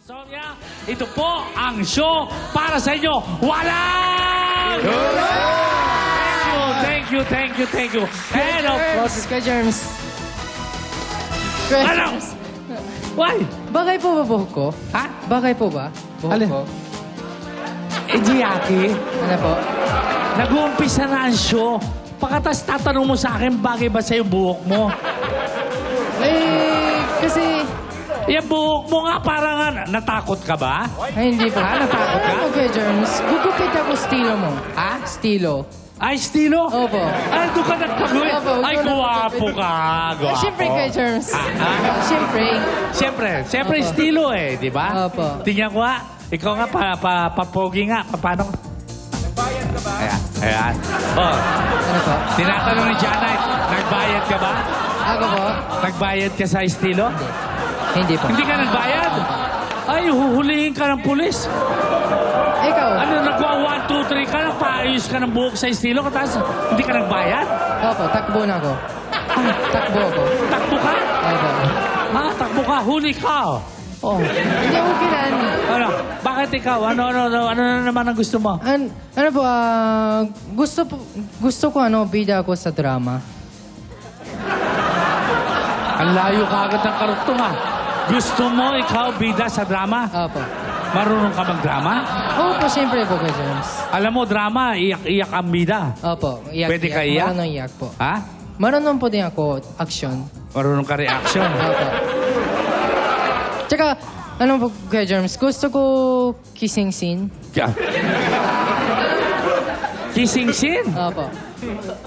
Sonia, ito po ang show para sa inyo. Walang! Thank you. And of course, Kuya Germs. ano? Why? Bagay po ba buhok ko? Ha? Bagay po ba? Buhok Alin? ko? Jackie, Ano po? nag-uumpisa na ang show. Pagkatas tatanong mo sa akin, bagay ba sa'yo buhok mo? Kasi... Yung buhok mo nga parang natakot ka ba? Ay, hindi po. Natakot ka? Ano po, Kuya Germs? Gugupit ako stilo mo. Ha? Stilo. Ay, estilo? Opo. Ay, doon ka nagpagulit. Opo, Ay, doon guwapo nagpagupit. ka. Guwapo. Siyempre, Kuya Germs. Ha? Siyempre. Siyempre, Opo. estilo eh, di ba? Opo. Tingnan ko nga. Ikaw nga, papogi nga. Paano? Nagbayad ka ba? Ayan. Oh, Ano po? tinatanong ni Janite, nagbayad ka ba? Ako po? Nagbayad ka sa estilo? Hindi po. Hindi ka nagbayad? Ay, huhulihin ka ng pulis. Ikaw? Ano, nagwa 1, 2, 3 ka, nagpaayos ka ng buhok sa estilo, tapos hindi ka nagbayad? Opo, takbo na ako. Takbo ako. Takbo ka? Opo. Ha? Takbo ka? Huli ka? Oh. Hindi ako kilan. Ano? Bakit ikaw? Ano na naman ang gusto mo? Ano po, gusto ko bida ako sa drama. Ang layo ka agad ng karugtong ah. Gusto mo ikaw bida sa drama? Opo. Marunong ka mag-drama? Opo, siyempre po, Kuya Germs. Alam mo, drama, iyak-iyak ang bida. Opo, iyak. Pwede ka iyak? Marunong iyak po. Ha? Marunong po din ako, action. Marunong ka reaction. Opo. Tsaka, ano po, Kuya Germs, gusto ko kissing scene. Yeah. Kissing scene? Opo.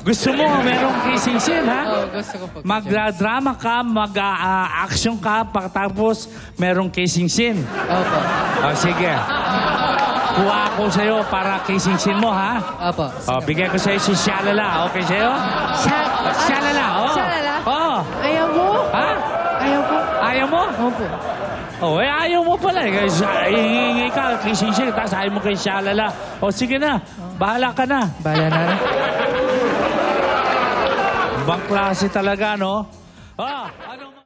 Gusto mo merong kissing scene, ha? Oo, gusto ko po. Kuya Germs. Magdrama ka, mag-action ka, pagkatapos merong kissing scene. Opo. O, sige. Kuha ako sa'yo para kissing scene mo, ha? Opo. O, bigyan ko sa'yo si Shalala. Okay sa'yo? Shalala, oh. Shalala? Oo. Ayaw mo? Ha? Ayaw ko? Ayaw mo? Opo. Oh, eh, ayaw mo pala. Hihingi ka, kissing scene, tapos ayaw mo kay Shalala. O, sige na. Bahala ka na. Bala na. Ibang klase talaga, no? Ah,